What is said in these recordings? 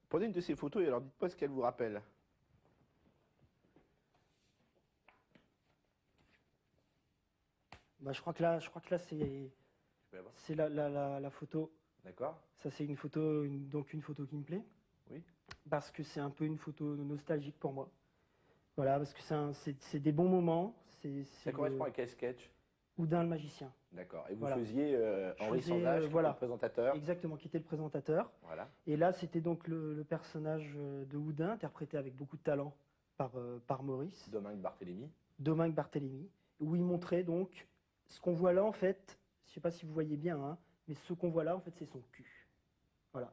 Prenez une de ces photos et alors dites-moi ce qu'elle vous rappelle. Bah, je crois que là, c'est la photo. D'accord. Ça, c'est une photo, donc une photo qui me plaît. Oui. Parce que c'est un peu une photo nostalgique pour moi. Voilà, parce que c'est des bons moments. Ça correspond à quel sketch? Houdin le magicien. D'accord. Et vous Voilà. faisiez Henri Sansage, qui était voilà. le présentateur. Exactement, qui était le présentateur. Voilà. Et là, c'était donc le personnage de Houdin, interprété avec beaucoup de talent par Maurice. Domingue Barthélémy. Domingue Barthélémy. Où il montrait donc ce qu'on voit là, en fait, je ne sais pas si vous voyez bien, hein, mais ce qu'on voit là, en fait, c'est son cul. Voilà.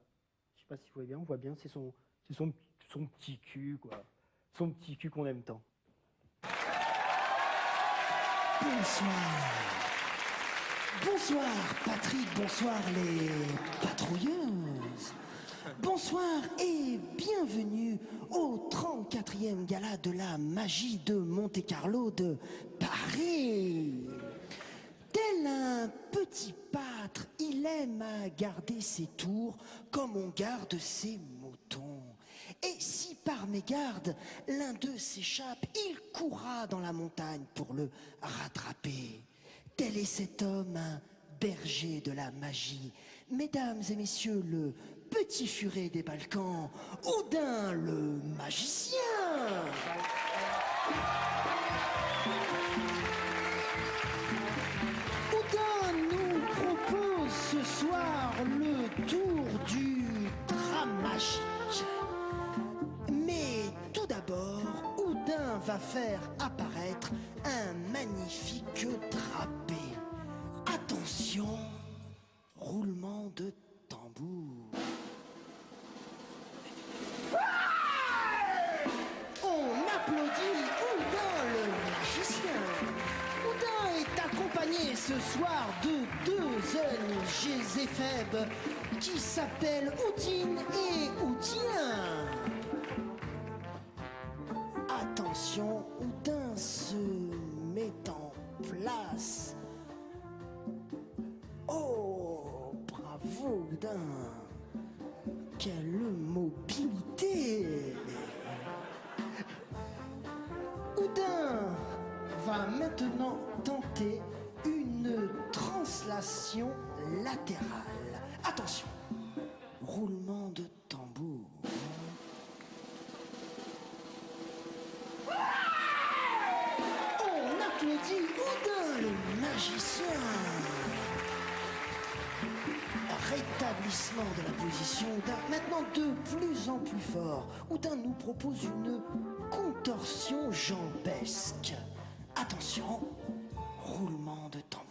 Je ne sais pas si vous voyez bien, on voit bien, c'est son petit cul, quoi. Son petit cul qu'on aime tant. Bonsoir. Bonsoir Patrick, bonsoir les patrouilleuses. Bonsoir et bienvenue au 34e gala de la magie de Monte-Carlo de Paris. Tel un petit pâtre, il aime à garder ses tours comme on garde ses moutons. Et si par mégarde, l'un d'eux s'échappe, il courra dans la montagne pour le rattraper. Tel est cet homme, un berger de la magie. Mesdames et messieurs, le petit furet des Balkans, Houdin le magicien. Houdin nous propose ce soir le tour du drame magique. Mais tout d'abord, Houdin va faire apparaître un magnifique drapé. Attention, roulement de tambour. On applaudit Houdin le magicien. Houdin est accompagné ce soir de deux LGZFeb qui s'appellent Houdine et Houdien. Attention, Houdin se met en place. Oh, bravo Houdin. Quelle mobilité. Houdin va maintenant tenter une translation latérale. Attention, roulement de tambour. On applaudit Houdin le magicien. Rétablissement de la position Houdin, maintenant de plus en plus fort. Houdin nous propose une contorsion jambesque. Attention, roulement de tambour.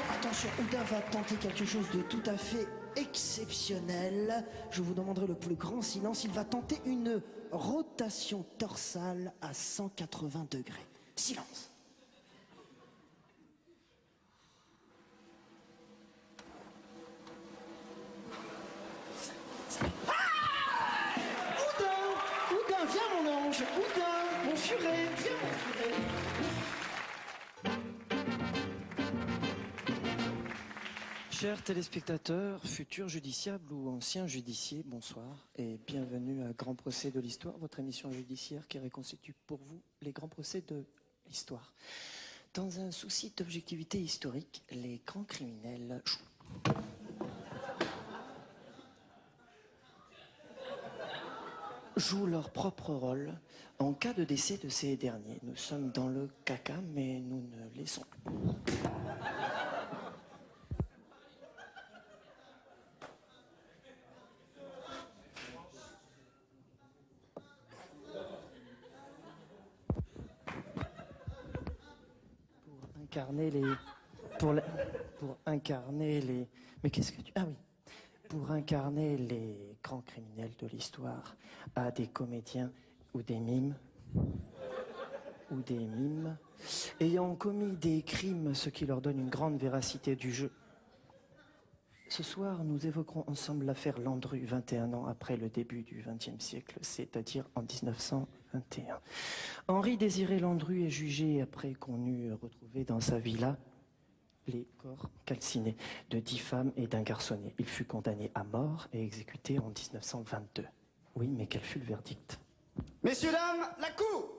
Attention, Houdin va tenter quelque chose de tout à fait exceptionnel. Je vous demanderai le plus grand silence. Il va tenter une rotation dorsale à 180 degrés. Silence. Houdin, viens mon ange. Houdin, mon furet, viens mon furet. Chers téléspectateurs, futurs judiciables ou anciens judiciaires, bonsoir et bienvenue à Grand Procès de l'Histoire, votre émission judiciaire qui reconstitue pour vous les grands procès de l'histoire. Dans un souci d'objectivité historique, les grands criminels jouent leur propre rôle en cas de décès de ces derniers. Nous sommes dans le caca, mais nous ne laissons plus. Pour incarner les... Mais qu'est-ce que tu... Ah oui. Pour incarner les grands criminels de l'histoire, à des comédiens ou des mimes, ayant commis des crimes, ce qui leur donne une grande véracité du jeu. Ce soir, nous évoquerons ensemble l'affaire Landru, 21 ans après le début du XXe siècle, c'est-à-dire en 1921. Henri-Désiré Landru est jugé après qu'on eut retrouvé dans sa villa les corps calcinés de 10 femmes et d'un garçonnier. Il fut condamné à mort et exécuté en 1922. Oui, mais quel fut le verdict? Messieurs, dames, la cour!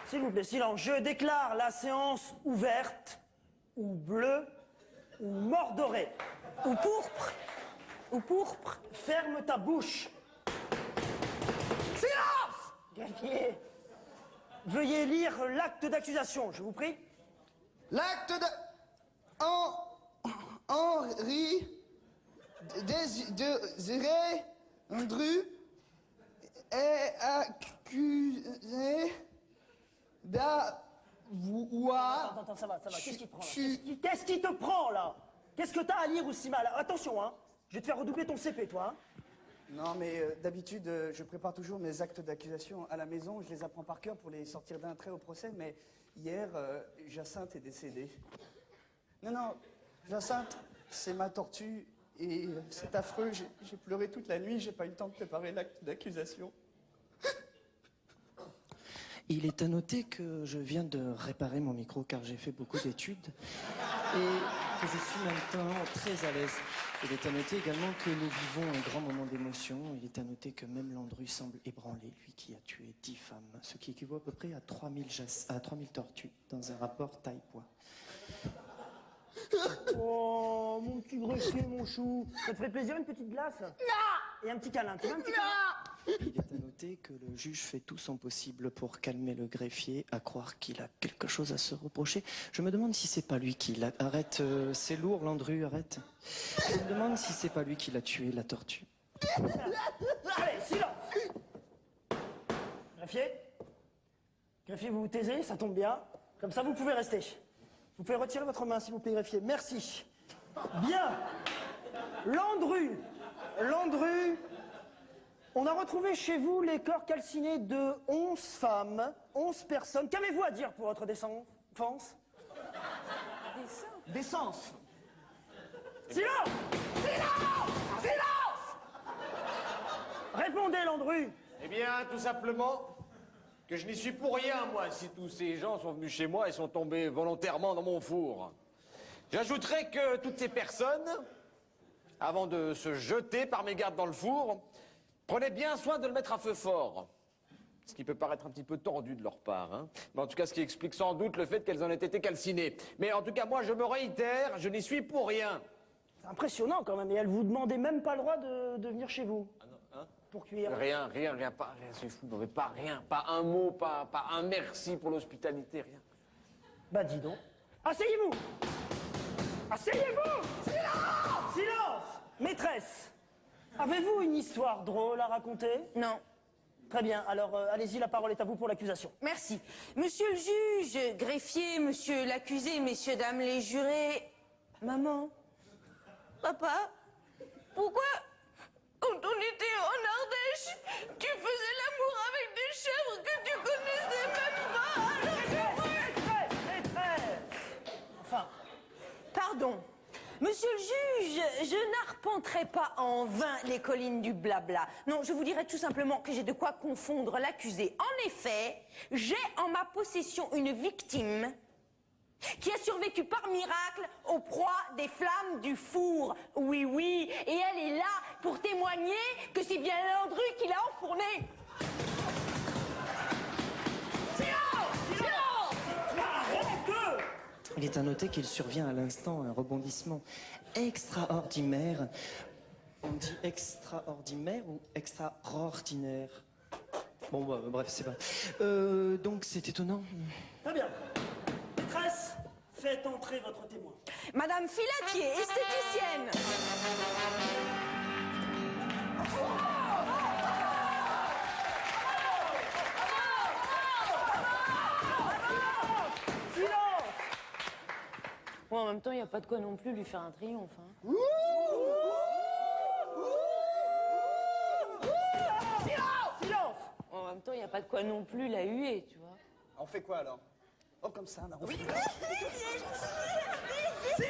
S'il vous plaît, silence. Je déclare la séance ouverte, ou bleue, ou mordorée. Ou pourpre. Ou pourpre. Ferme ta bouche. Silence! Greffier, veuillez lire l'acte d'accusation, je vous prie. L'acte de... Henri... Désiré Landru est accusé d'avoir... Attends, ça va. Qu'est-ce qui te prend, là? Qu'est-ce qui te prend, là? Qu'est-ce que t'as à lire aussi mal? Attention, hein. Je vais te faire redoubler ton CP, toi, hein. Non, mais d'habitude, je prépare toujours mes actes d'accusation à la maison. Je les apprends par cœur pour les sortir d'un trait au procès. Mais hier, Jacinthe est décédée. Non, Jacinthe, c'est ma tortue. Et c'est affreux. J'ai pleuré toute la nuit. J'ai pas eu le temps de préparer l'acte d'accusation. Il est à noter que je viens de réparer mon micro car j'ai fait beaucoup d'études et que je suis maintenant très à l'aise. Il est à noter également que nous vivons un grand moment d'émotion. Il est à noter que même Landru semble ébranlé, lui qui a tué 10 femmes, ce qui équivaut à peu près à 3000 tortues dans un rapport taille-poids. Oh, mon petit greffier, mon chou. Ça te ferait plaisir, une petite glace? Non! Et un petit câlin, tu veux un petit câlin? Il est à noter que le juge fait tout son possible pour calmer le greffier, à croire qu'il a quelque chose à se reprocher. Je me demande si c'est pas lui qui l'a... Arrête, c'est lourd, Landru, arrête. Je me demande si c'est pas lui qui l'a tué, la tortue. Allez, silence! Greffier? Greffier, vous vous taisez, ça tombe bien. Comme ça, vous pouvez rester. Vous pouvez retirer votre main, s'il vous plaît, greffier. Merci. Bien. Landru, on a retrouvé chez vous les corps calcinés de 11 femmes, 11 personnes. Qu'avez-vous à dire pour votre défense? Décence! Silence! Répondez, Landru. Eh bien, tout simplement que je n'y suis pour rien, moi, si tous ces gens sont venus chez moi et sont tombés volontairement dans mon four. J'ajouterais que toutes ces personnes, avant de se jeter par mégarde dans le four, prenaient bien soin de le mettre à feu fort. Ce qui peut paraître un petit peu tordu de leur part, hein. Mais en tout cas, ce qui explique sans doute le fait qu'elles en aient été calcinées. Mais en tout cas, moi, je me réitère, je n'y suis pour rien. C'est impressionnant quand même, et elle vous demandait même pas le droit de venir chez vous. Ah non, hein? Pour cuire. Rien, c'est fou, non mais pas rien, pas un mot, pas un merci pour l'hospitalité, rien. Bah dis donc. Asseyez-vous! Silence! Maîtresse, avez-vous une histoire drôle à raconter? Non. Très bien, alors allez-y, la parole est à vous pour l'accusation. Merci. Monsieur le juge, greffier, monsieur l'accusé, messieurs, dames les jurés... Maman? Papa? Pourquoi, quand on était en Ardèche, tu faisais l'amour avec des chèvres que tu connaissais même pas? Maîtresse! Enfin, Pardon. Monsieur le juge, je n'arpenterai pas en vain les collines du blabla. Non, je vous dirai tout simplement que j'ai de quoi confondre l'accusé. En effet, j'ai en ma possession une victime qui a survécu par miracle aux proies des flammes du four. Oui, et elle est là pour témoigner que c'est bien Landru qui l'a enfourné. Il est à noter qu'il survient à l'instant un rebondissement extraordinaire. On dit extraordinaire ou extraordinaire? Bon, bah, bref, c'est pas... donc, c'est étonnant. très bien. Maîtresse, faites entrer votre témoin. Madame Filatier, esthéticienne. Silence! Bon, en même temps, il n'y a pas de quoi non plus lui faire un triomphe. Hein. Silence! En même temps, il n'y a pas de quoi non plus la huer, tu vois. On fait quoi alors? Oh, comme ça, là. Silence!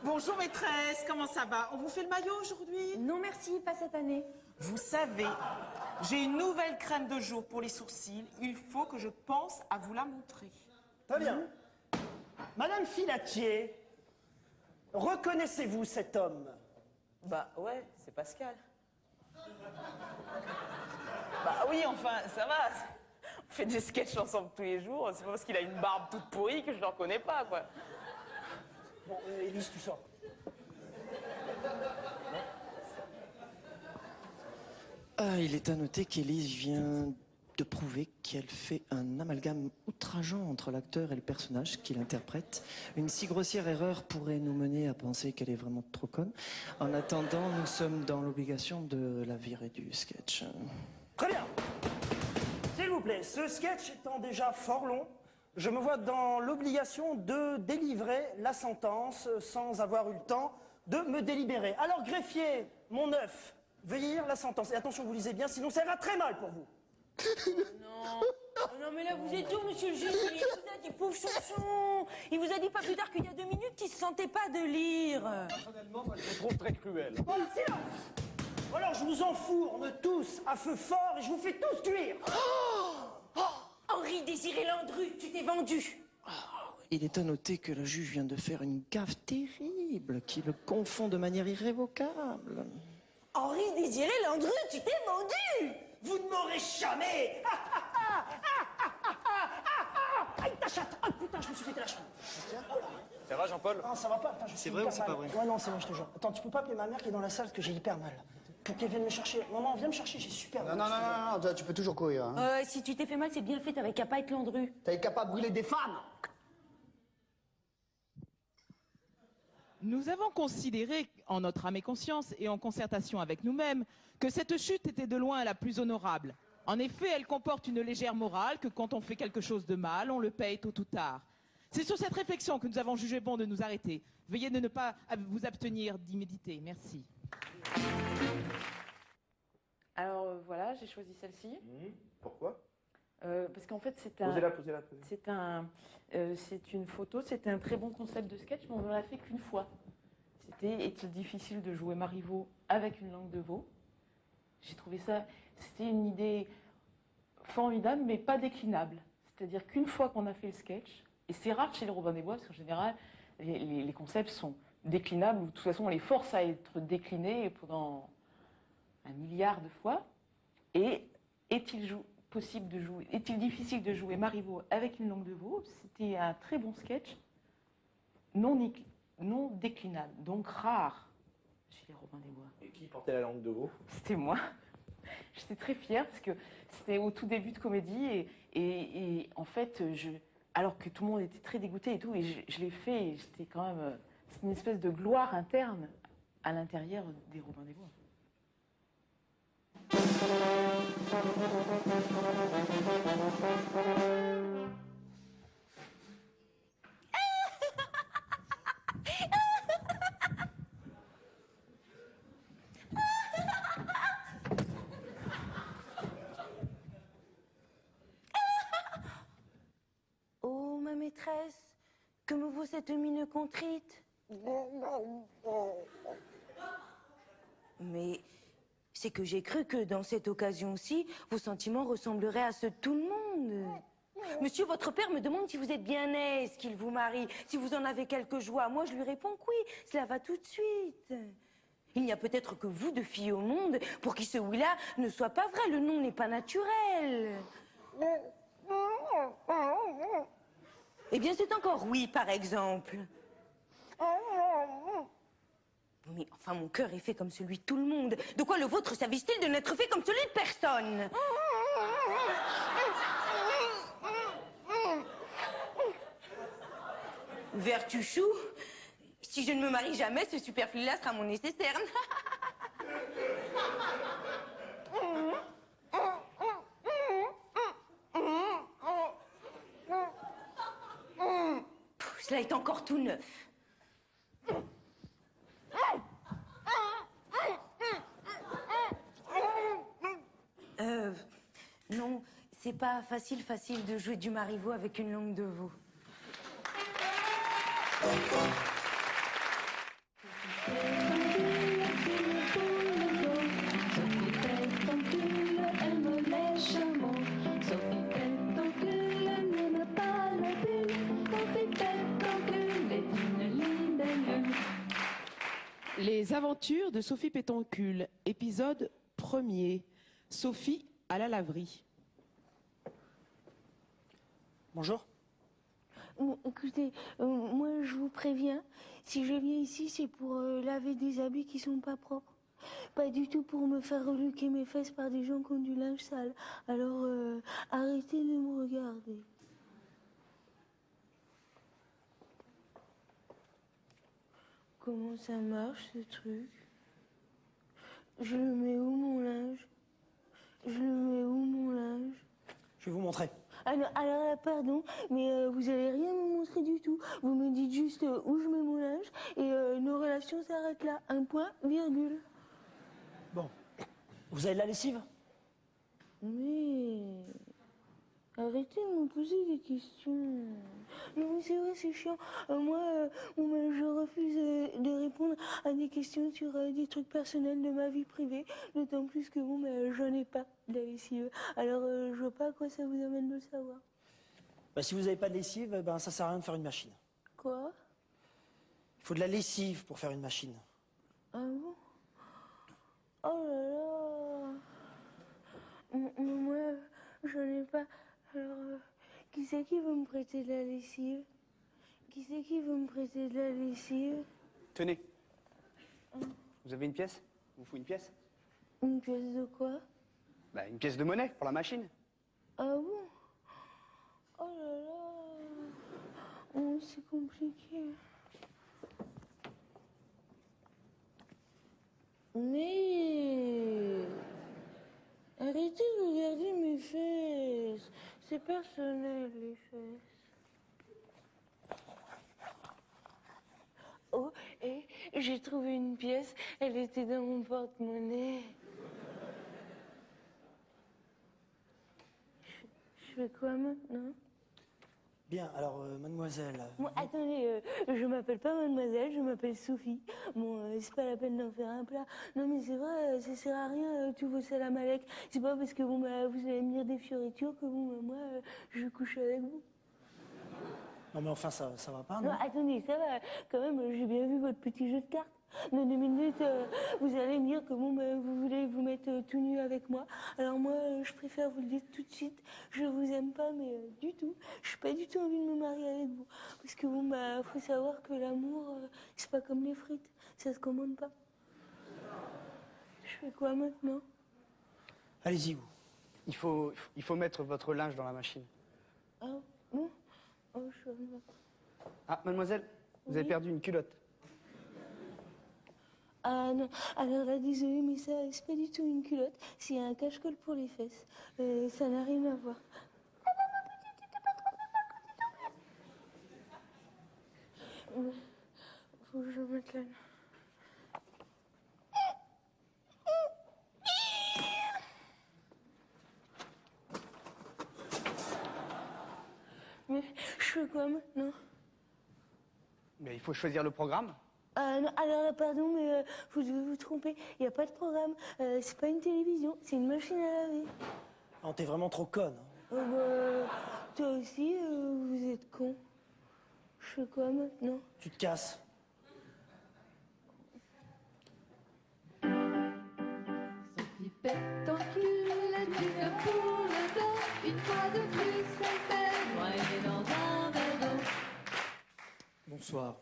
Bonjour maîtresse, comment ça va? On vous fait le maillot aujourd'hui? Non merci, pas cette année. Vous savez, j'ai une nouvelle crème de jour pour les sourcils. Il faut que je pense à vous la montrer. Très bien. Madame Filatier, reconnaissez-vous cet homme? Bah ouais, c'est Pascal. Bah oui, enfin, ça va. On fait des sketchs ensemble tous les jours. C'est pas parce qu'il a une barbe toute pourrie que je le reconnais pas, quoi. Bon, Élise, tu sors. Ah, il est à noter qu'Élise vient de prouver qu'elle fait un amalgame outrageant entre l'acteur et le personnage qu'il interprète. Une si grossière erreur pourrait nous mener à penser qu'elle est vraiment trop conne. En attendant, nous sommes dans l'obligation de la virer du sketch. Très bien. S'il vous plaît, ce sketch étant déjà fort long, je me vois dans l'obligation de délivrer la sentence sans avoir eu le temps de me délibérer. Alors, greffier, mon œuf, veuillez lire la sentence. Et attention, vous lisez bien, sinon ça ira très mal pour vous. Non. Non mais là vous êtes où, monsieur le juge? Il vous a dit, pauvre chouchon, il vous a dit pas plus tard qu'il y a 2 minutes qu'il se sentait pas de lire. Personnellement, moi, je le trouve très cruel. Bon, silence. Alors je vous enfourne tous à feu fort et je vous fais tous cuire. Henri Désiré Landru, tu t'es vendu. Il est à noter que la juge vient de faire une gaffe terrible qui le confond de manière irrévocable. Henri Désiré Landru, tu t'es vendu. Vous ne m'aurez jamais. Aïe, ta chatte. Ah putain, je me suis pété la cheville. Ça va, Jean-Paul? Ah, ça va pas, putain, je suis C'est vrai hyper ou c'est pas mal. vrai? Ouais, non, c'est vrai, je te jure. Attends, tu peux pas appeler ma mère qui est dans la salle parce que j'ai hyper mal. Pour qu'elle vienne me chercher. Maman, viens me chercher, j'ai super mal. Non, toi, tu peux toujours courir. Hein. Si tu t'es fait mal, c'est bien fait, t'avais qu'à pas être Landru. T'es capable de brûler des femmes. Nous avons considéré, en notre âme et conscience et en concertation avec nous-mêmes, que cette chute était de loin la plus honorable. En effet, elle comporte une légère morale que quand on fait quelque chose de mal, on le paye tôt ou tard. C'est sur cette réflexion que nous avons jugé bon de nous arrêter. Veuillez de ne pas vous abstenir d'y méditer. Merci. Alors voilà, j'ai choisi celle-ci. Pourquoi? Parce qu'en fait, c'est un... Posez-la, posez-la. C'est une photo, c'était un très bon concept de sketch, mais on ne l'a fait qu'une fois. C'était « Est-il difficile de jouer Marivaux avec une langue de veau ?» J'ai trouvé ça, c'était une idée formidable, mais pas déclinable. C'est-à-dire qu'une fois qu'on a fait le sketch, et c'est rare chez les Robin des Bois, parce qu'en général, les concepts sont déclinables, ou de toute façon, on les force à être déclinés pendant 1 milliard de fois. Et est-il difficile de jouer Marivaux avec une langue de veau? C'était un très bon sketch, non déclinable, donc rare chez les Robin des Bois. Et qui portait la langue de veau? C'était moi. J'étais très fière parce que c'était au tout début de comédie et en fait, alors que tout le monde était très dégoûté et tout, et je l'ai fait et j'étais quand même... C'est une espèce de gloire interne à l'intérieur des Robin des Bois. Oh, ma maîtresse, que me vaut cette mine contrite? Mais c'est que j'ai cru que dans cette occasion-ci, vos sentiments ressembleraient à ceux de tout le monde. Monsieur, votre père me demande si vous êtes bien aise qu'il vous marie, si vous en avez quelque joie. Moi, je lui réponds que oui, cela va tout de suite. Il n'y a peut-être que vous, de filles au monde, pour qui ce oui-là ne soit pas vrai. Le non n'est pas naturel. Eh bien, c'est encore oui, par exemple. Mais enfin, mon cœur est fait comme celui de tout le monde. De quoi le vôtre s'avise-t-il de n'être fait comme celui de personne? Vertuchou, si je ne me marie jamais, ce superflu-là sera mon nécessaire. Cela est encore tout neuf. Non, c'est pas facile de jouer du Marivaux avec une langue de veau. Les aventures de Sophie Pétoncule, épisode 1er. Sophie à la laverie. Bonjour. Écoutez, moi je vous préviens, si je viens ici, c'est pour laver des habits qui sont pas propres. Pas du tout pour me faire reluquer mes fesses par des gens qui ont du linge sale. Alors arrêtez de me regarder. Comment ça marche ce truc? Je le mets où mon linge? Je le mets où mon linge? Je vais vous montrer. Alors là, pardon, mais vous allez rien me montrer du tout. Vous me dites juste où je mets mon linge et nos relations s'arrêtent là. Un point, virgule. Bon. Vous avez de la lessive? Mais... arrêtez de me poser des questions. Non, mais c'est vrai, c'est chiant. Moi, je refuse de répondre à des questions sur des trucs personnels de ma vie privée. D'autant plus que, j'en ai pas de la lessive. Alors, je vois pas à quoi ça vous amène de le savoir. Bah, si vous n'avez pas de lessive, ça sert à rien de faire une machine. Quoi? Il faut de la lessive pour faire une machine. Ah bon? Oh là là. Moi, j'en ai pas. Alors, qui c'est qui veut me prêter de la lessive? Qui c'est qui veut me prêter de la lessive? Tenez. Vous avez une pièce? Vous faut une pièce? Une pièce de quoi? Bah, une pièce de monnaie pour la machine. Ah bon? Oh là là. Oh, c'est compliqué. Mais... arrêtez de regarder mes fesses. C'est personnel, les fesses. Oh, et j'ai trouvé une pièce. Elle était dans mon porte-monnaie. Je fais quoi maintenant? Bien, alors, mademoiselle... Bon, attendez, je m'appelle pas mademoiselle, je m'appelle Sophie. Bon, c'est pas la peine d'en faire un plat. Non, mais c'est vrai, ça sert à rien, tous vos salamalek. C'est pas parce que, vous allez me dire des fioritures que, moi, je couche avec vous. Non, mais enfin, ça va pas, non? Non, attendez, ça va. Quand même, j'ai bien vu votre petit jeu de cartes. Dans 2 minutes, vous allez me dire que, vous voulez vous mettre tout nu avec moi. Alors moi, je préfère vous le dire tout de suite. Je vous aime pas, mais du tout. Je suis pas du tout envie de me marier avec vous. Parce que, faut savoir que l'amour, c'est pas comme les frites. Ça se commande pas. Je fais quoi maintenant? Allez-y, vous. Il faut mettre votre linge dans la machine. Ah, bon? Oh, je suis... Ah, mademoiselle, vous avez Oui. perdu une culotte. Ah non, alors là, désolé, mais ça, c'est pas du tout une culotte. C'est un cache-colle pour les fesses. Ça n'a rien à voir. Faut que je mette là. Mais je fais quoi maintenant? Mais il faut choisir le programme. Ah non, alors là, pardon, mais vous devez vous tromper. Il n'y a pas de programme. C'est pas une télévision, c'est une machine à laver. Non, t'es vraiment trop conne. Toi aussi, vous êtes con. Je fais quoi maintenant? Tu te casses. Sophie Pétoncule est une poule d'or. Une fois de plus, elle fait noyer dans un verre d'eau. Bonsoir.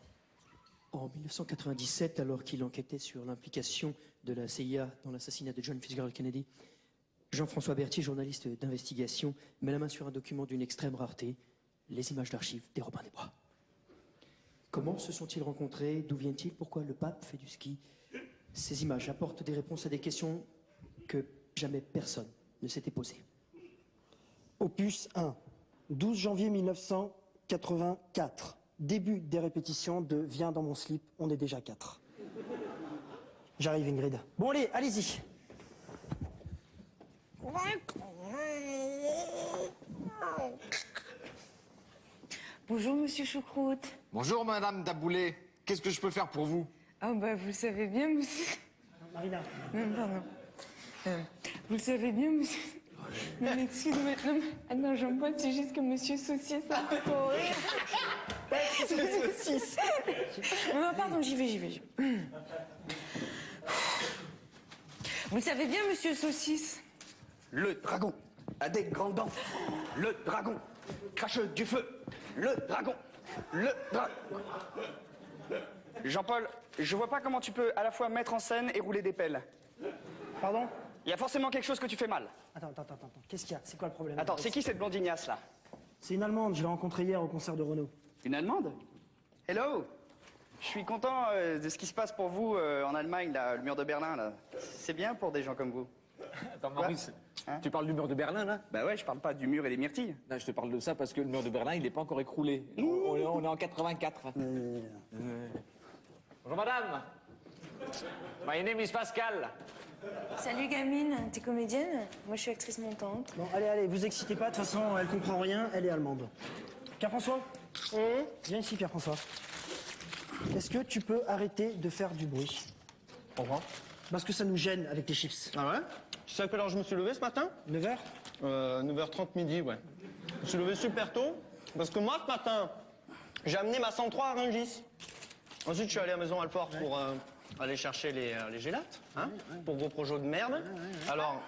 En 1997, alors qu'il enquêtait sur l'implication de la CIA dans l'assassinat de John Fitzgerald Kennedy, Jean-François Berthier, journaliste d'investigation, met la main sur un document d'une extrême rareté, les images d'archives des Robins des Bois. Comment se sont-ils rencontrés? D'où viennent-ils? Pourquoi le pape fait du ski? Ces images apportent des réponses à des questions que jamais personne ne s'était posées. Opus 1, 12 janvier 1984. Début des répétitions de Viens dans mon slip, on est déjà 4. J'arrive, Ingrid. Bon, allez, allez-y. Bonjour, monsieur Choucroute. Bonjour, madame Daboulé. Qu'est-ce que je peux faire pour vous? Ah, bah, vous le savez bien, monsieur. Marina. Non, pardon. Vous le savez bien, monsieur. Non, mais excusez-moi. Non, mais... Ah non, Jean-Paul, c'est juste que monsieur Saucisse, ça me fait trop rire. Monsieur Saucisse. Non, pardon, j'y vais. Vous le savez bien, monsieur Saucisse. Le dragon a des grandes dents. Le dragon crache du feu. Le dragon. Jean-Paul, je vois pas comment tu peux à la fois mettre en scène et rouler des pelles. Pardon? Il y a forcément quelque chose que tu fais mal. Attends. Qu'est-ce qu'il y a? C'est quoi le problème? Attends, c'est qui cette blondignasse là? C'est une Allemande, je l'ai rencontrée hier au concert de Renaud. Une Allemande? Hello. Je suis content de ce qui se passe pour vous en Allemagne, là, le mur de Berlin, là. C'est bien pour des gens comme vous. Attends, Maurice, tu parles du mur de Berlin, là? Bah ouais, je parle pas du mur et des myrtilles. Non, je te parle de ça parce que le mur de Berlin, il n'est pas encore écroulé. On est en 84. Bonjour, madame. My name is Pascal. Salut, gamine. T'es comédienne? Moi, je suis actrice montante. Bon, allez, vous excitez pas, de toute façon, elle comprend rien, elle est allemande. Pierre-François? Viens ici, Pierre-François. Est-ce que tu peux arrêter de faire du bruit? Pourquoi? Parce que ça nous gêne avec tes chips. Ah ouais? Tu sais à quelle heure je me suis levé ce matin? 9h? 9h30 midi, ouais. Je me suis levé super tôt, parce que moi, ce matin, j'ai amené ma 103 à Rungis. Ensuite, je suis allé à Maison Alfort pour aller chercher les gélates, hein, pour vos projets de merde. Alors,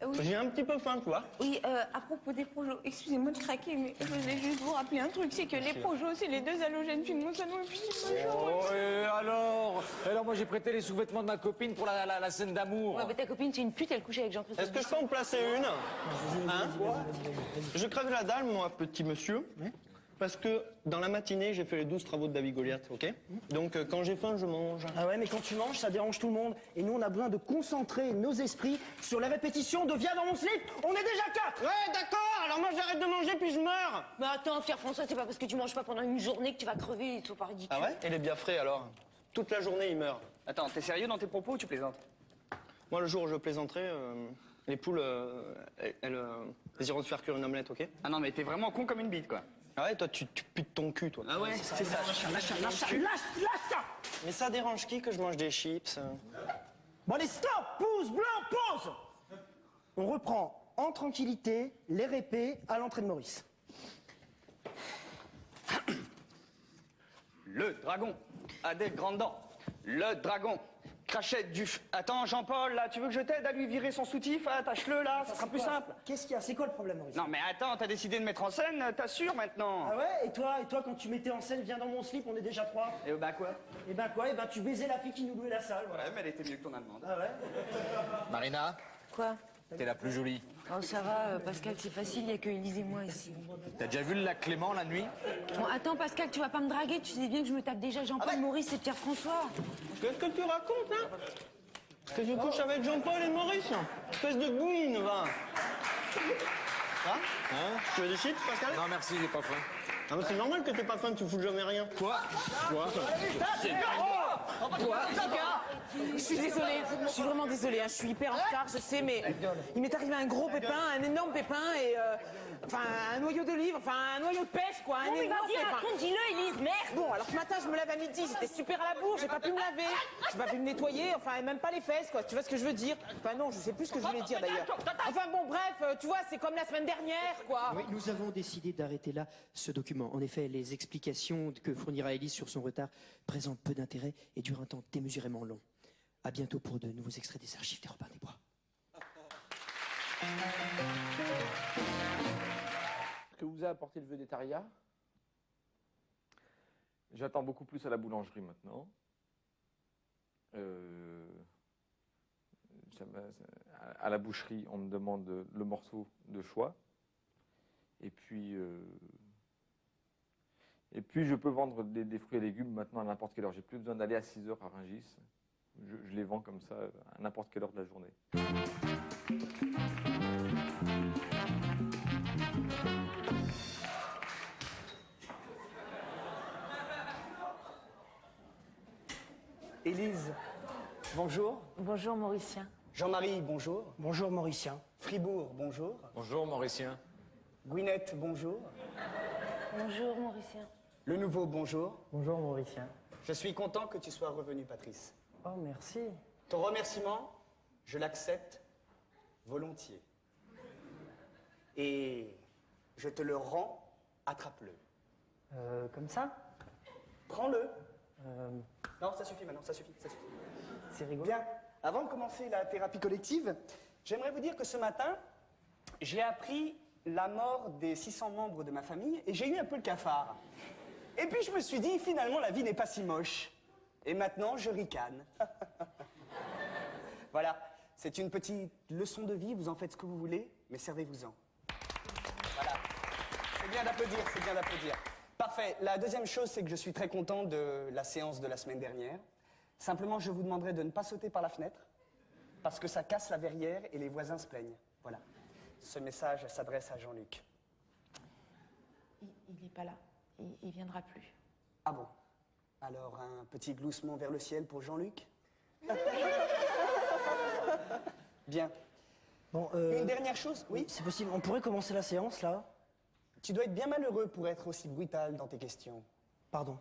Oui. j'ai un petit peu faim, tu vois. Oui, à propos des projets, excusez-moi de craquer, mais je voulais juste vous rappeler un truc, c'est que les projets, c'est les deux halogènes d'une Monsanto et puis Oh, et alors moi j'ai prêté les sous-vêtements de ma copine pour la scène d'amour. Ouais, mais ta copine, c'est une pute, elle couche avec Jean-Christophe. Est-ce que je peux en placer une? Hein? Je crève la dalle, moi, petit monsieur. Parce que dans la matinée, j'ai fait les 12 travaux de David Goliath, ok? Donc quand j'ai faim, je mange. Ah ouais, mais quand tu manges, ça dérange tout le monde. Et nous, on a besoin de concentrer nos esprits sur la répétition de Viens dans mon slip. On est déjà 4! Ouais, d'accord. Alors moi, j'arrête de manger puis je meurs. Mais attends, Pierre-François, c'est pas parce que tu manges pas pendant une journée que tu vas crever, il faut pas ridicule. Ah ouais? Et les bien frais, alors? Toute la journée, il meurt. Attends, t'es sérieux dans tes propos ou tu plaisantes? Moi, le jour où je plaisanterai, les poules, elles iront se faire cuire une omelette, ok? Ah non, mais t'es vraiment con comme une bite, quoi. Ah ouais, toi, tu putes ton cul, toi. Ah ouais, c'est ça. Lâche ça! Mais ça dérange qui que je mange des chips? Bon, allez, stop! Pouce blanc, pause! On reprend en tranquillité les répés à l'entrée de Maurice. Le dragon a des grandes dents. Le dragon crachait du... Attends, Jean-Paul, là, tu veux que je t'aide à lui virer son soutif? Attache-le, là, ça sera plus simple. Qu'est-ce qu'il y a? C'est quoi le problème, Maurice? Non, mais attends, t'as décidé de mettre en scène, t'assures maintenant. Ah ouais? Et toi, quand tu mettais en scène Viens dans mon slip, on est déjà 3. Et bah quoi? Et ben quoi? Et ben tu baisais la fille qui nous louait la salle, voilà. Ouais, mais elle était mieux que ton allemande. Ah ouais? Marina, Quoi? t'es la plus jolie. Oh, ça va, Pascal, c'est facile, il y a que Élise et moi ici. T'as déjà vu le lac Clément la nuit? Bon, attends, Pascal, tu vas pas me draguer, tu sais bien que je me tape déjà Jean-Paul, Maurice et Pierre-François. Qu'est-ce que tu racontes, hein? Que tu couches avec Jean-Paul et Maurice? Espèce de bouine, va. Hein? Tu veux des chips, Pascal? Non merci, j'ai pas faim. Ah mais c'est normal que t'aies pas faim, tu fous jamais rien. Quoi? Je suis désolée, je suis vraiment désolée, hein, je suis hyper en retard, je sais, mais il m'est arrivé un gros pépin, un énorme pépin et enfin un noyau d'olive, enfin un noyau de pêche quoi, un Non mais énorme vas-y, pépin. raconte, dis-le, Élise, merde. Bon, alors ce matin je me lave à midi, j'étais super à la bourre, j'ai pas pu me laver, j'ai pas pu me nettoyer, enfin et même pas les fesses quoi, tu vois ce que je veux dire? Enfin non, je sais plus ce que je voulais dire d'ailleurs. Enfin bon bref, tu vois, c'est comme la semaine dernière quoi. Oui, nous avons décidé d'arrêter là ce document. En effet, les explications que fournira Élise sur son retard présentent peu d'intérêt et durent un temps démesurément long. À bientôt pour de nouveaux extraits des archives des Robins des Bois. Que vous a apporté le végétariat? J'attends beaucoup plus à la boulangerie maintenant. À la boucherie, on me demande le morceau de choix. Et puis je peux vendre des fruits et légumes maintenant à n'importe quelle heure. J'ai plus besoin d'aller à 6 heures à Rungis. Je les vends comme ça à n'importe quelle heure de la journée. Élise, bonjour. Bonjour Mauricien. Jean-Marie, bonjour. Bonjour Mauricien. Fribourg, bonjour. Bonjour, Mauricien. Gwyneth, bonjour. Bonjour, Mauricien. Le nouveau, bonjour. Bonjour Mauricien. Je suis content que tu sois revenu, Patrice. Oh, merci. Ton remerciement, je l'accepte volontiers. Et je te le rends, attrape-le. Comme ça? Prends-le. Non, ça suffit maintenant, ça suffit. C'est rigolo. Bien, avant de commencer la thérapie collective, j'aimerais vous dire que ce matin, j'ai appris la mort des 600 membres de ma famille et j'ai eu un peu le cafard. Et puis je me suis dit, finalement, la vie n'est pas si moche. Et maintenant, je ricane. Voilà, c'est une petite leçon de vie, vous en faites ce que vous voulez, mais servez-vous-en. Voilà, c'est bien d'applaudir, c'est bien d'applaudir. Parfait, la deuxième chose, c'est que je suis très content de la séance de la semaine dernière. Simplement, je vous demanderai de ne pas sauter par la fenêtre, parce que ça casse la verrière et les voisins se plaignent. Voilà. Ce message s'adresse à Jean-Luc. Il n'est pas là. Il viendra plus. Ah bon? Alors, un petit gloussement vers le ciel pour Jean-Luc? Bien. Bon, Une dernière chose, oui? C'est possible, on pourrait commencer la séance, là? Tu dois être bien malheureux pour être aussi brutal dans tes questions. Pardon.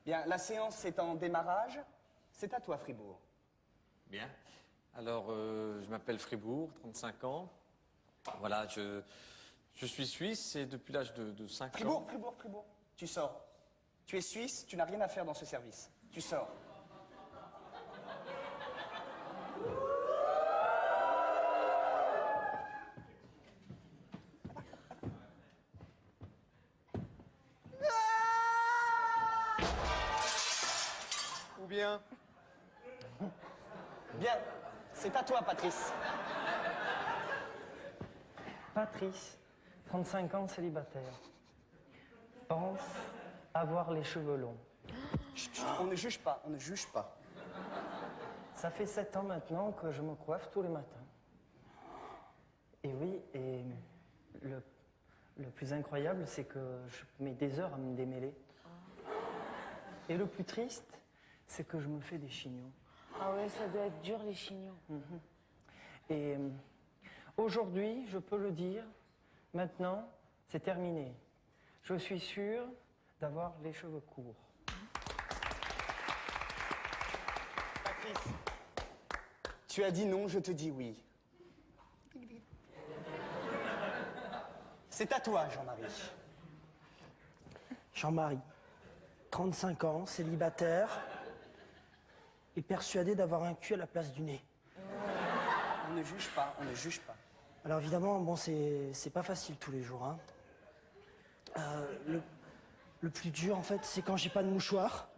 Bien, la séance est en démarrage. C'est à toi, Fribourg. Bien. Alors, je m'appelle Fribourg, 35 ans. Voilà, je suis suisse et depuis l'âge de 5 ans... Fribourg, tu sors. Tu es suisse, tu n'as rien à faire dans ce service. Tu sors. Ou bien? Bien, c'est à toi, Patrice. Patrice, 35 ans, célibataire. Pense avoir les cheveux longs. Chut, on ne juge pas, on ne juge pas. Ça fait 7 ans maintenant que je me coiffe tous les matins. Et oui, et le plus incroyable, c'est que je mets des heures à me démêler. Et le plus triste, c'est que je me fais des chignons. Ah ouais, ça doit être dur, les chignons. Et aujourd'hui, je peux le dire, maintenant, c'est terminé. Je suis sûr d'avoir les cheveux courts. Patrice, tu as dit non, je te dis oui. C'est à toi, Jean-Marie. Jean-Marie, 35 ans, célibataire, et persuadé d'avoir un cul à la place du nez. On ne juge pas, on ne juge pas. Alors évidemment, bon, c'est pas facile tous les jours, hein. Le plus dur, en fait, c'est quand j'ai pas de mouchoir.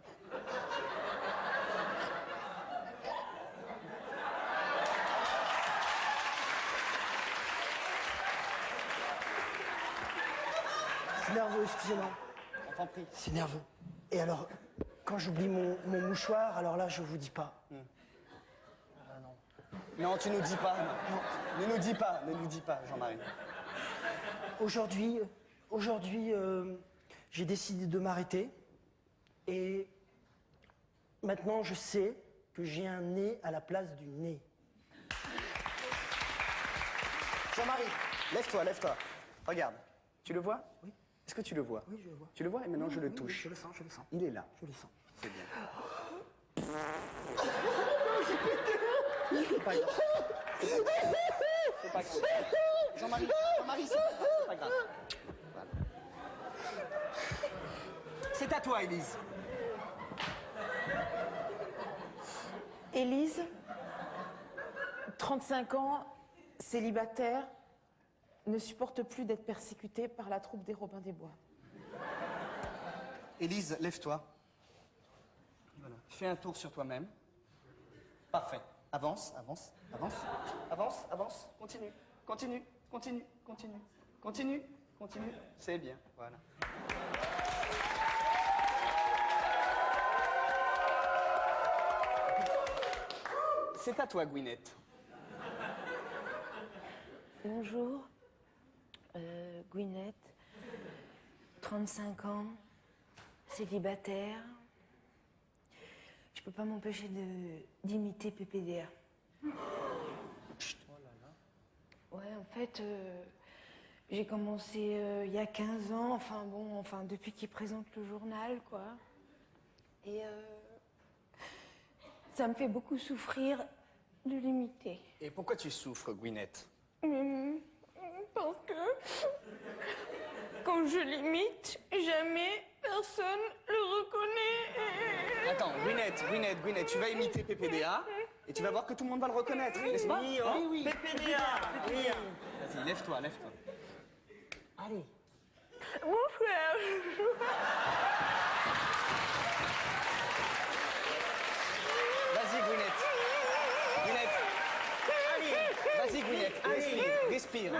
C'est nerveux, excusez-moi. On t'en prie. C'est nerveux. Et alors, quand j'oublie mon mouchoir, alors là, je vous dis pas. Non, tu nous dis pas. Non. Ne nous dis pas, Jean-Marie. Aujourd'hui, j'ai décidé de m'arrêter. Et maintenant, je sais que j'ai un nez à la place du nez. Jean-Marie, lève-toi, lève-toi. Regarde, tu le vois? Oui. Est-ce que tu le vois? Oui, je le vois. Tu le vois? Et maintenant, je le Oui, touche. je le sens, je le sens. Il est là. Je le sens. C'est bien. C'est pas grave. C'est pas grave. Jean-Marie, c'est pas grave. Voilà. C'est à toi, Élise. Élise, 35 ans, célibataire, ne supporte plus d'être persécutée par la troupe des Robins des Bois. Élise, lève-toi. Voilà. Fais un tour sur toi-même. Parfait. Avance, avance, avance, avance, avance. Continue, continue, continue, continue, continue, continue. C'est bien, voilà. C'est à toi, Gwyneth. Bonjour, Gwyneth, 35 ans, célibataire. Je peux pas m'empêcher d'imiter PPDA. Ouais, en fait, j'ai commencé il y a 15 ans, enfin depuis qu'il présente le journal, quoi. Et ça me fait beaucoup souffrir de l'imiter. Et pourquoi tu souffres, Gwyneth? Parce que quand je l'imite, jamais personne le reconnaît. Attends, Gwyneth, tu vas imiter PPDA et tu vas voir que tout le monde va le reconnaître, n'est-ce pas? Oui, oui. PPDA, oui. Vas-y, lève-toi. Allez. Mon frère. Vas-y, Gwyneth. Vas-y, Gwyneth. Respire.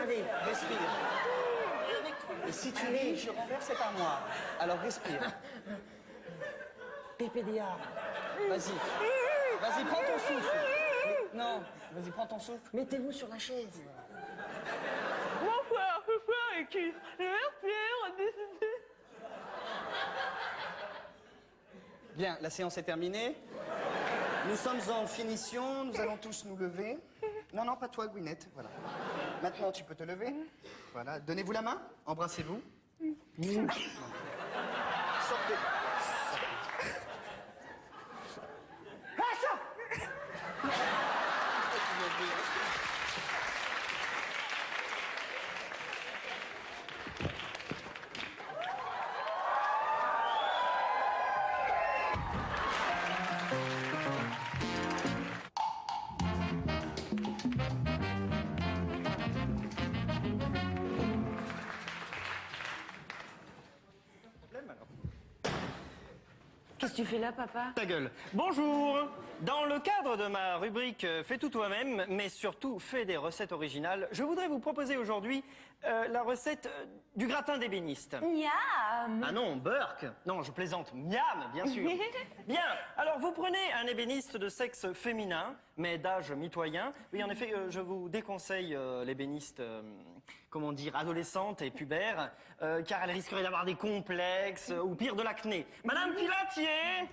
Et si tu ris, je renverse cette armoire. Alors respire. PPDA. Vas-y, prends ton souffle. Non, vas-y, prends ton souffle. Mettez-vous sur la chaise. Mon frère est qui? Pierre a décidé. Bien, la séance est terminée. Nous sommes en finition, nous allons tous nous lever. Non, pas toi, Gwyneth, voilà. Maintenant, tu peux te lever. Voilà, donnez-vous la main, embrassez-vous. Sortez. Qu'est-ce que tu fais là, papa? Ta gueule. Bonjour. Dans le cadre de ma rubrique Fais tout toi-même, mais surtout fais des recettes originales, je voudrais vous proposer aujourd'hui la recette du gratin d'ébéniste. Miam. Ah non, Burke. Non, je plaisante. Miam, bien sûr. Bien. Alors, vous prenez un ébéniste de sexe féminin, mais d'âge mitoyen. Oui, en effet, je vous déconseille l'ébéniste, comment dire, adolescente et pubère, car elle risquerait d'avoir des complexes ou pire de l'acné. Madame Filatier.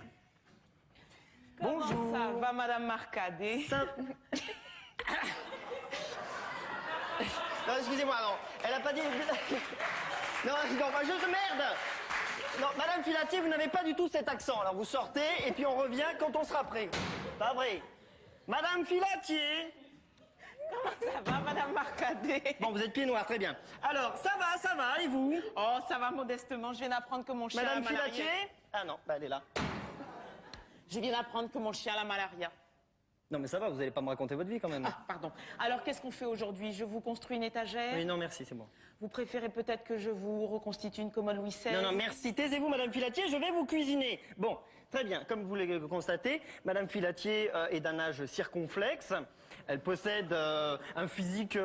Bonjour. Ça va, Madame Marcadet? Non, excusez-moi, non. Elle a pas dit... Non, pas juste merde. Non, Madame Filatier, vous n'avez pas du tout cet accent. Alors vous sortez et puis on revient quand on sera prêt. Pas vrai. Madame Filatier. Comment ça va, Madame Marcadet? Bon, vous êtes pieds noirs, très bien. Alors, ça va, et vous? Oh, ça va modestement. Je viens d'apprendre que mon chien Madame a la malaria. Filatier? Ah non, bah elle est là. Je viens d'apprendre que mon chien a la malaria. Non, mais ça va, vous n'allez pas me raconter votre vie quand même. Ah, pardon. Alors, qu'est-ce qu'on fait aujourd'hui? Je vous construis une étagère? Oui, non, merci, c'est bon. Vous préférez peut-être que je vous reconstitue une commode Louis XVI? Non, merci. Taisez-vous, Madame Filatier, je vais vous cuisiner. Bon, très bien. Comme vous le constatez, Madame Filatier est d'un âge circonflexe. Elle possède un physique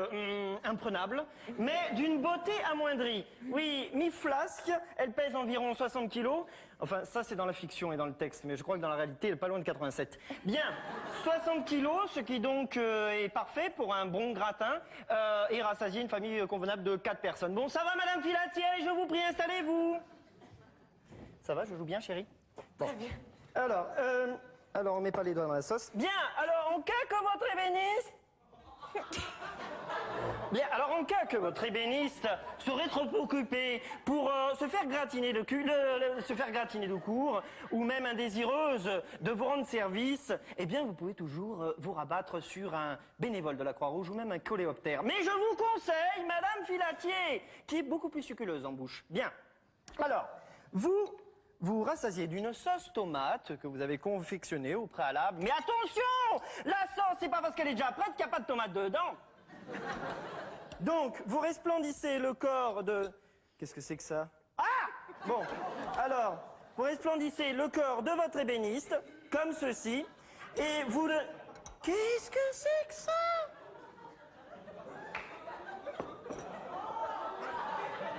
imprenable, mais d'une beauté amoindrie. Oui, mi-flasque, elle pèse environ 60 kilos. Enfin, ça, c'est dans la fiction et dans le texte, mais je crois que dans la réalité, elle est pas loin de 87. Bien, 60 kilos, ce qui donc est parfait pour un bon gratin et rassasier une famille convenable de 4 personnes. Bon, ça va, Madame Filatier? Je vous prie, installez-vous. Ça va, je joue bien, chérie? Bon. Très bien. Alors, on met pas les doigts dans la sauce. Bien, alors, en cas que votre ébéniste... Bien, alors en cas que votre ébéniste serait trop occupé pour se faire gratiner de cours, ou même indésireuse de vous rendre service, eh bien, vous pouvez toujours vous rabattre sur un bénévole de la Croix-Rouge ou même un coléoptère. Mais je vous conseille Madame Filatier, qui est beaucoup plus succuleuse en bouche. Bien, alors, vous rassasiez d'une sauce tomate que vous avez confectionnée au préalable. Mais attention! La sauce, c'est pas parce qu'elle est déjà prête qu'il n'y a pas de tomate dedans. Donc, vous resplendissez le corps de... Qu'est-ce que c'est que ça? Ah! Bon, alors, vous resplendissez le corps de votre ébéniste, comme ceci, et vous le... Qu'est-ce que c'est que ça?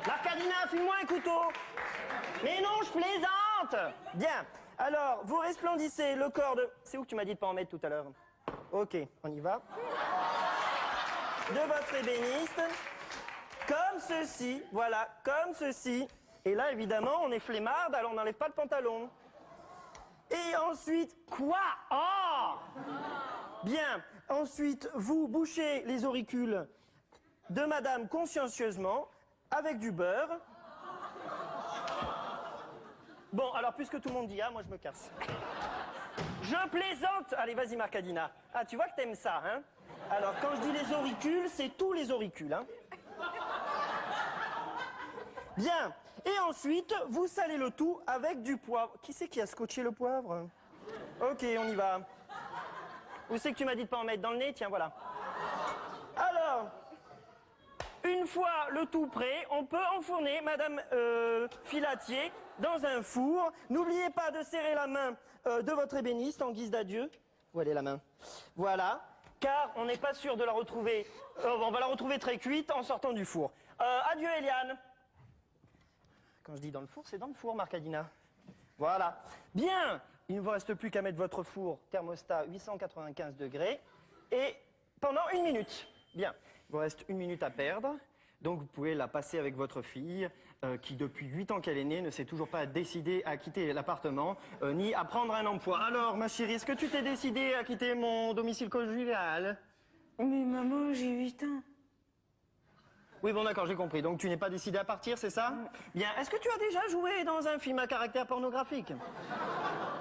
L'Arcadina, file-moi un couteau. Mais non, je plaisante. Bien, alors, vous resplendissez le corps de... C'est où que tu m'as dit de pas en mettre tout à l'heure? Ok, on y va. De votre ébéniste, comme ceci, voilà, comme ceci. Et là, évidemment, on est flemmarde, alors on n'enlève pas le pantalon. Et ensuite, quoi? Oh! Bien. Ensuite, vous bouchez les auricules de madame consciencieusement avec du beurre. Bon, alors puisque tout le monde dit ah, moi je me casse. Je plaisante. Allez, vas-y Marcadina. Ah, tu vois que t'aimes ça, hein? Alors, quand je dis les auricules, c'est tous les auricules, hein? Bien. Et ensuite, vous salez le tout avec du poivre. Qui c'est qui a scotché le poivre? Ok, on y va. Où c'est que tu m'as dit de pas en mettre dans le nez? Tiens, voilà. Alors, une fois le tout prêt, on peut enfourner Madame Filatier dans un four. N'oubliez pas de serrer la main de votre ébéniste en guise d'adieu. Où elle est la main? Voilà. Car on n'est pas sûr de la retrouver. On va la retrouver très cuite en sortant du four. Adieu Eliane. Quand je dis dans le four, c'est dans le four, Marcadina. Voilà. Bien. Il ne vous reste plus qu'à mettre votre four thermostat 895 degrés et pendant 1 minute. Bien. Il vous reste 1 minute à perdre. Donc vous pouvez la passer avec votre fille qui depuis 8 ans qu'elle est née ne s'est toujours pas décidée à quitter l'appartement ni à prendre un emploi. Alors ma chérie, est-ce que tu t'es décidée à quitter mon domicile conjugal? Mais maman, j'ai 8 ans. Oui, bon d'accord, j'ai compris. Donc tu n'es pas décidée à partir, c'est ça? Bien. Est-ce que tu as déjà joué dans un film à caractère pornographique?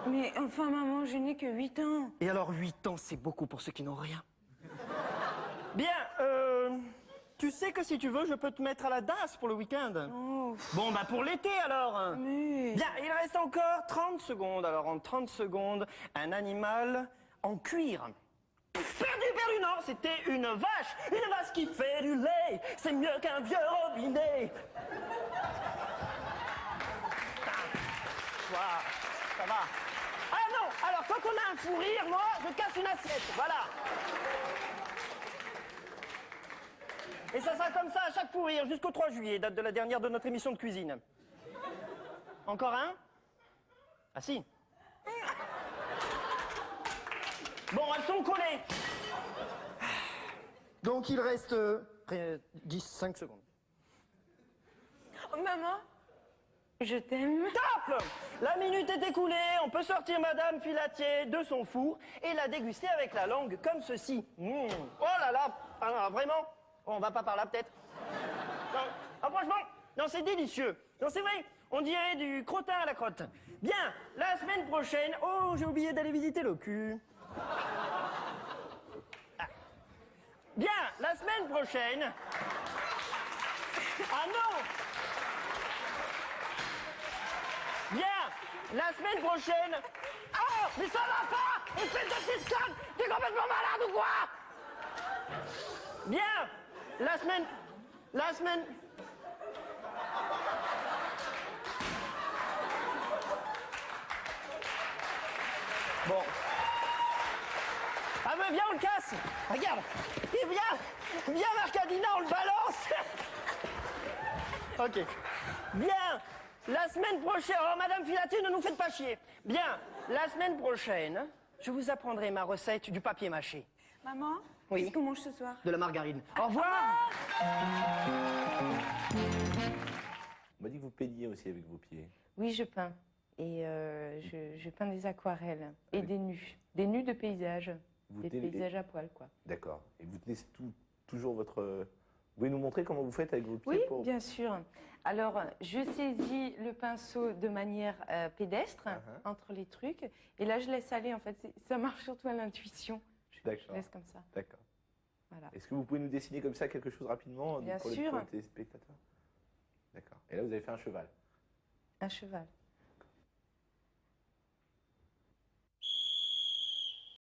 Mais enfin maman, je n'ai que 8 ans. Et alors 8 ans, c'est beaucoup pour ceux qui n'ont rien. Bien, tu sais que si tu veux, je peux te mettre à la DAS pour le week-end. Oh. Bon, bah pour l'été alors. Mais... Bien, il reste encore 30 secondes. Alors en 30 secondes, un animal en cuir. Perdu, non, c'était une vache qui fait du lait. C'est mieux qu'un vieux robinet. Voilà, ça va. Ah non, alors quand on a un fou rire, moi, je casse une assiette, voilà. Et ça sera comme ça à chaque fou rire, jusqu'au 3 juillet, date de la dernière de notre émission de cuisine. Encore un? Ah si. Bon, elles sont collées. Donc il reste 5 secondes. Oh, maman, je t'aime. Top! La minute est écoulée, on peut sortir Madame Filatier de son four et la déguster avec la langue comme ceci. Oh là là, alors, vraiment, on va pas par là peut-être. Non, ah, franchement, non c'est délicieux. Non c'est vrai, on dirait du crottin à la crotte. Bien, la semaine prochaine, oh j'ai oublié d'aller visiter le cul. Ah. Bien, la semaine prochaine. Ah non! Bien, la semaine prochaine. Oh, mais ça va pas! Espèce de fiscale! T'es complètement malade ou quoi? Bien, la semaine. Bon. Ah mais viens, on le casse! Regarde! Et viens Marcadina, on le balance! Ok. Bien! La semaine prochaine... Oh, Madame Filatier, ne nous faites pas chier. Bien, la semaine prochaine, je vous apprendrai ma recette du papier mâché. Maman, oui. qu'est-ce qu'on mange ce soir? De la margarine. Au revoir! On m'a dit que vous peigniez aussi avec vos pieds. Oui, je peins. Et je peins des aquarelles et des nus. Des nus de paysages. Des paysages à poil, quoi. D'accord. Et vous tenez toujours votre... Vous pouvez nous montrer comment vous faites avec vos pieds? Oui, pour... bien sûr. Alors, je saisis le pinceau de manière pédestre entre les trucs. Et là, je laisse aller, en fait. Ça marche surtout à l'intuition. Je laisse comme ça. D'accord. Voilà. Est-ce que vous pouvez nous dessiner comme ça quelque chose rapidement Bien pour sûr. les téléspectateurs? D'accord. Et là, vous avez fait un cheval. Un cheval.